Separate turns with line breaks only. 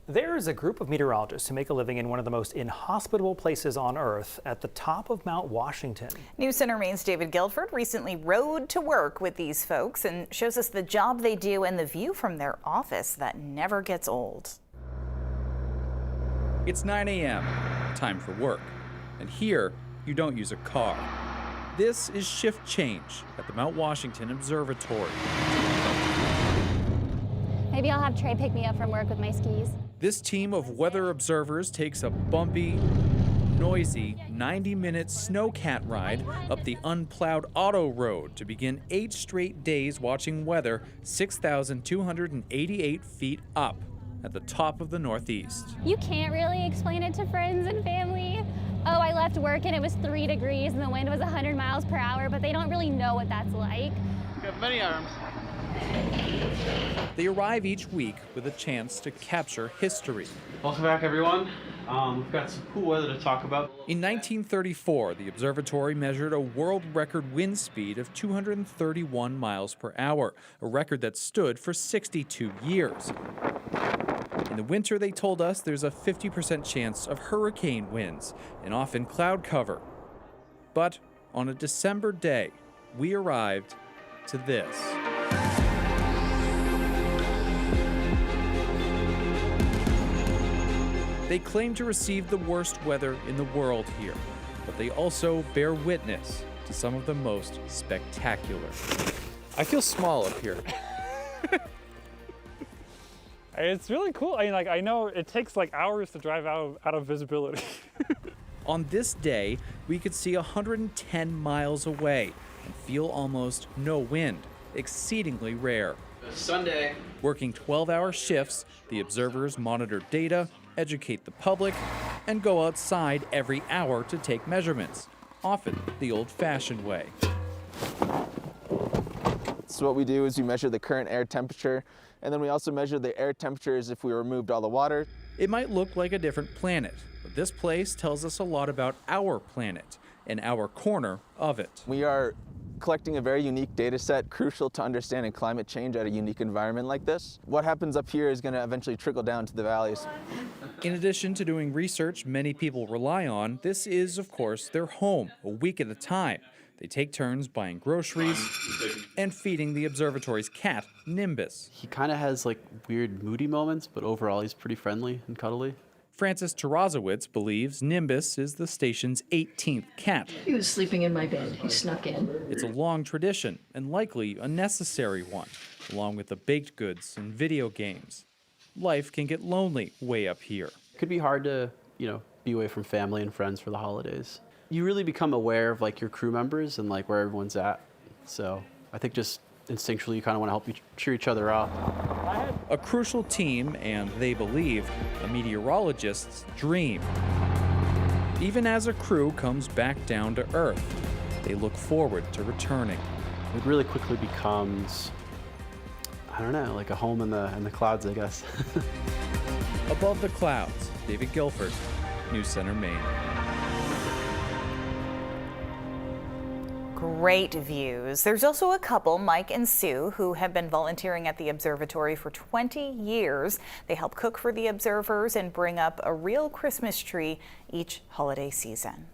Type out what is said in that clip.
There is a group of meteorologists who make a living in one of the most inhospitable places on Earth at the top of Mount Washington.
News Center Maine's David Guilford recently rode to work with these folks and shows us the job they do and the view from their office that never gets old.
It's 9 a.m., time for work. And here, you don't use a car. This is shift change at the Mount Washington Observatory.
Maybe I'll have Trey pick me up from work with my skis.
This team of weather observers takes a bumpy, noisy 90-minute snowcat ride up the unplowed auto road to begin 8 straight days watching weather 6,288 feet up at the top of the Northeast.
You can't really explain it to friends and family. Oh, I left work and it was 3 degrees and the wind was 100 miles per hour, but they don't really know what that's like.
You have many arms.
They arrive each week with a chance to capture history.
Welcome back, everyone. We've got some cool weather to talk about.
In 1934, the observatory measured a world record wind speed of 231 miles per hour, a record that stood for 62 years. In the winter, they told us there's a 50% chance of hurricane winds and often cloud cover. But on a December day, we arrived to this. They claim to receive the worst weather in the world here, but they also bear witness to some of the most spectacular. I feel small up here.
It's really cool. I know it takes hours to drive out of visibility.
On this day, we could see 110 miles away and feel almost no wind, exceedingly rare.
Sunday.
Working 12-hour shifts, the observers monitor data, educate the public, and go outside every hour to take measurements, often the old-fashioned way.
So what we do is we measure the current air temperature, and then we also measure the air temperatures if we removed all the water.
It might look like a different planet, but this place tells us a lot about our planet and our corner of it.
We are collecting a very unique data set, crucial to understanding climate change at a unique environment like this. What happens up here is going to eventually trickle down to the valleys.
In addition to doing research many people rely on, this is, of course, their home, a week at a time. They take turns buying groceries and feeding the observatory's cat, Nimbus.
He kind of has weird moody moments, but overall he's pretty friendly and cuddly.
Francis Tarazowitz believes Nimbus is the station's 18th cat.
He was sleeping in my bed. He snuck in.
It's a long tradition, and likely a necessary one, along with the baked goods and video games. Life can get lonely way up here.
It could be hard to, be away from family and friends for the holidays. You really become aware of your crew members and where everyone's at. So I think just instinctually you kind of want to help cheer each other up.
A crucial team, and they believe, a meteorologist's dream. Even as a crew comes back down to Earth, they look forward to returning.
It really quickly becomes, I don't know, a home in the clouds, I guess.
Above the clouds, David Guilford, News Center, Maine.
Great views. There's also a couple, Mike and Sue, who have been volunteering at the observatory for 20 years. They help cook for the observers and bring up a real Christmas tree each holiday season.